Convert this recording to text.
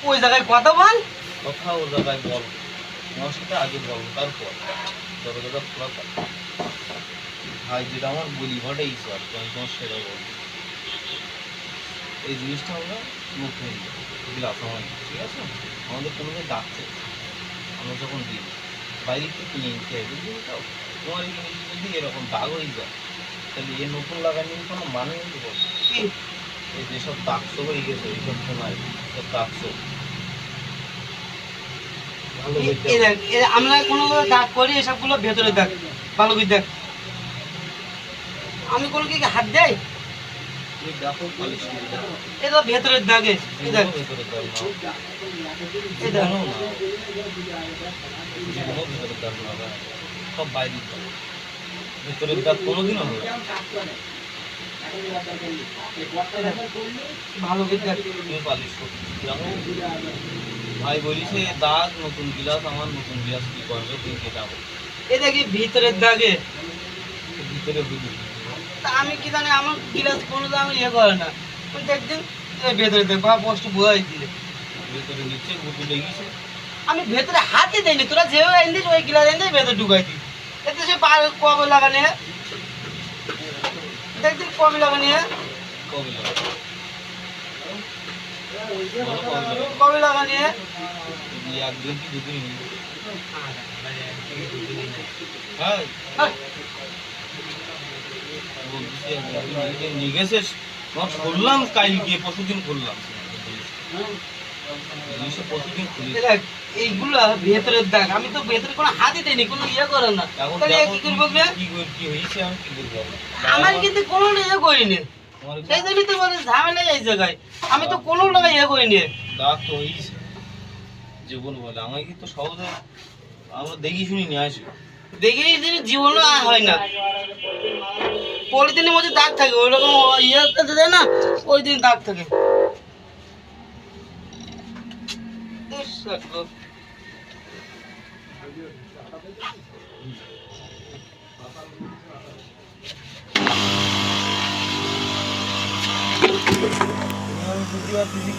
ওই জায়গায় কথা বল, কথা ও জায়গায় বল, আমার সাথে আগে বল, তারপর দরজাটা খোলা থাক। ভাই যেটা আমার বলি ঘটে ঈশ্বর, তোমার সেটা বল। এই জিনিসটা আমরা মুখে দিলাম আমার, ঠিক আছে? আমাদের কোনো দিন ডাকছে, আমরা যখন দিই বাইরে থেকে কিনে নিতে হয়, বুঝলি তো? তোমার এই জিনিস যদি এরকম দাগ হয়ে যায়, তাহলে এ নতুন লাগানোর কোনো মানে নেই। বল এই যেসব দাগছো হয়ে গেছে, এইসব সময় সব দাগছো আমরা কোনো দাগ করি, এসবগুলো ভেতরে দাগ, ভালো করে দেখ। আমি কোনো কি হাত দেয়? দেখো পালিশ করে দেখো, এটা ভেতরের দাগে, দেখ ভেতরে দাগ না, ভেতরের দাগ না, সব বাইরের দাগ, ভেতরের দাগ কোনোদিনও হবে ভালো করে দেখ। তুমি পালিশ করো দেখো। ভাই বলিছে দাগ, নতুন গিলাস, আমার নতুন গিলাস কি করবে তুমি কে যাবো? এটা কি ভিতরের দাগে? ভিতরে বুঝি আমি কি জানি, আমার গিলাস কোনো দাম ইয়ে করে না। দেখদিন ভেতরে দেখ, বা কষ্ট বোঝাই দিলে ভেতরে নিচে গুঁতো লেগেছে। আমি ভেতরে হাতে দেয়নি, তোরা যেভাবে এনে ওই গিলাস এনে ভেতরে ঢুকাই দিই। এতে সে কবে লাগানি, দেখদিন কবে লাগানি, কবে কবে লাগানি, একদিন কি দুদিন? হ্যাঁ নিয়ে গেছে, খুললাম কাল গিয়ে, পরশুদিন খুললাম, পরশুদিন খুলি। এইগুলো ভেতরের দাগ, আমি তো ভেতরে কোনো হাতই দেয়নি, কোনো ইয়ে করে না। কি হয়েছে আমি কি বলবো? আমার কিন্তু কোনো ইয়ে করিনি, সেই জন্যই তো বলে ঝামেলা এই জায়গায়। আমি তো কোনো জায়গায় ইয়ে করিনি। দাগ তো হয়েছে, জীবন বলে আমাকে কিন্তু সহজে আমরা দেখি শুনি নিয়ে আসি, দেখি জীবনও হয় না। পলিথিনের মধ্যে দাগ থাকে, ওই রকম ইয়ে দেয় না, ওই দিন দাগ থাকে। বুঝতে পারতেছি